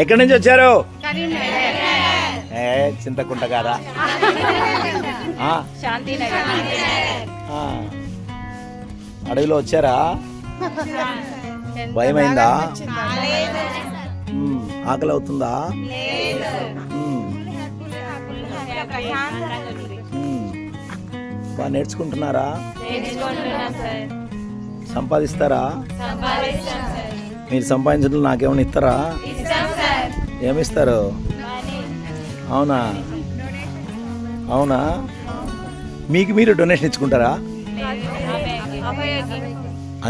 ఎక్కడి నుంచి వచ్చారు? చింతకుంట కాదా? అడవిలో వచ్చారా? భయమైందా? ఆకలి అవుతుందా? బాగా నేర్చుకుంటున్నారా? సంపాదిస్తారా? మీరు సంపాదించడం నాకేమైనా ఇస్తారా? ఏమిస్తారు? అవునా? అవునా? మీకు మీరు డొనేషన్ ఇచ్చుకుంటారా?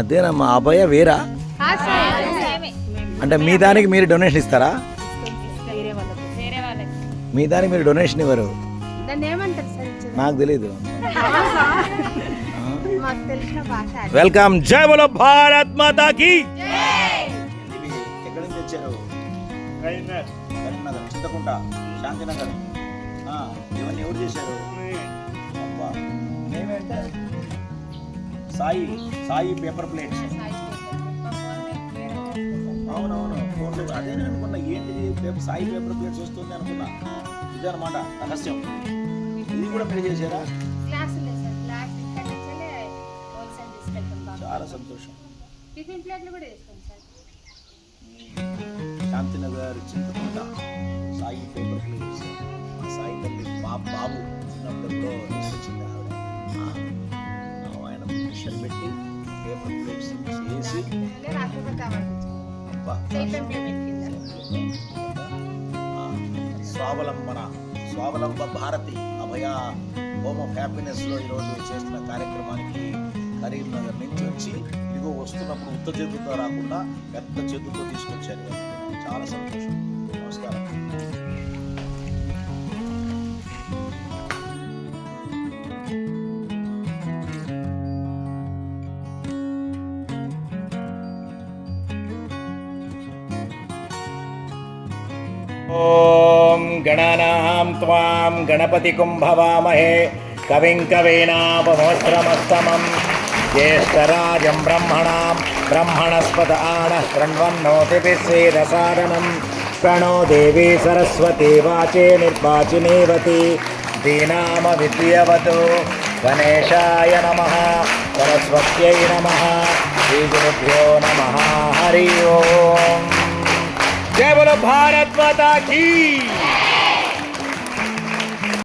అదేనమ్మా. అభయ వేరా? అంటే మీ దానికి మీరు డొనేషన్ ఇస్తారా? మీ దానికి మీరు డొనేషన్ ఇవ్వరు. నాకు తెలీదు. వెల్కమ్. జై బోలో భారత్ మాతా కీ. ఎక్కడి నుంచి వచ్చారు? కరీంనగర్. చింతకుంట, శాంతినగర్. ఇవన్నీ ఎవరు చేశారు? మేమేంటే సాయి పేపర్ ప్లేట్స్. అవునవును. అదే నేను అనుకున్నా, ఏంటిది సాయి పేపర్ ప్లేట్స్ వస్తుంది అనుకున్నా. ఇదన్నమాట రహస్యం. ఇది కూడా మీరు చేశారా? చాలా సంతోషం. Shantinagar, Chintakunta, Sai paper plates. సాయి తల్లి బాబు చిన్నప్పుడు వచ్చింది ఆవిడ. ఆయన మిషన్ పెట్టి పేపర్ ప్లేట్స్ చేసి స్వావలంబ భారతి అభయ హోమ్ ఆఫ్ హ్యాపీనెస్లో ఈరోజు చేస్తున్న కార్యక్రమానికి కరీంనగర్ నుంచి వచ్చి ఇదిగో వస్తున్నప్పుడు ఉత్త చేతులతో రాకుండా పెద్ద చేతులతో తీసుకొచ్చారు. చాలా సంతోషం. నమస్కారం. ఓం గణానాం త్వాం గణపతిం భవామహే కవిం కవీనాముపమస్రమస్తమం జ్యేష్ఠరాజం బ్రహ్మణస్పత ఆనః శృణ్వన్నోతిభిः సేదసాదనం ప్రణో దేవీ సరస్వతి వాచే నిర్వాచినీవతి దీనామ విద్యవతు గణేశాయ నమః సరస్వత్యై నమః శ్రీగురుభ్యో నమః. హరి ఓం. జై బోలో భారత్ మాతా కీ.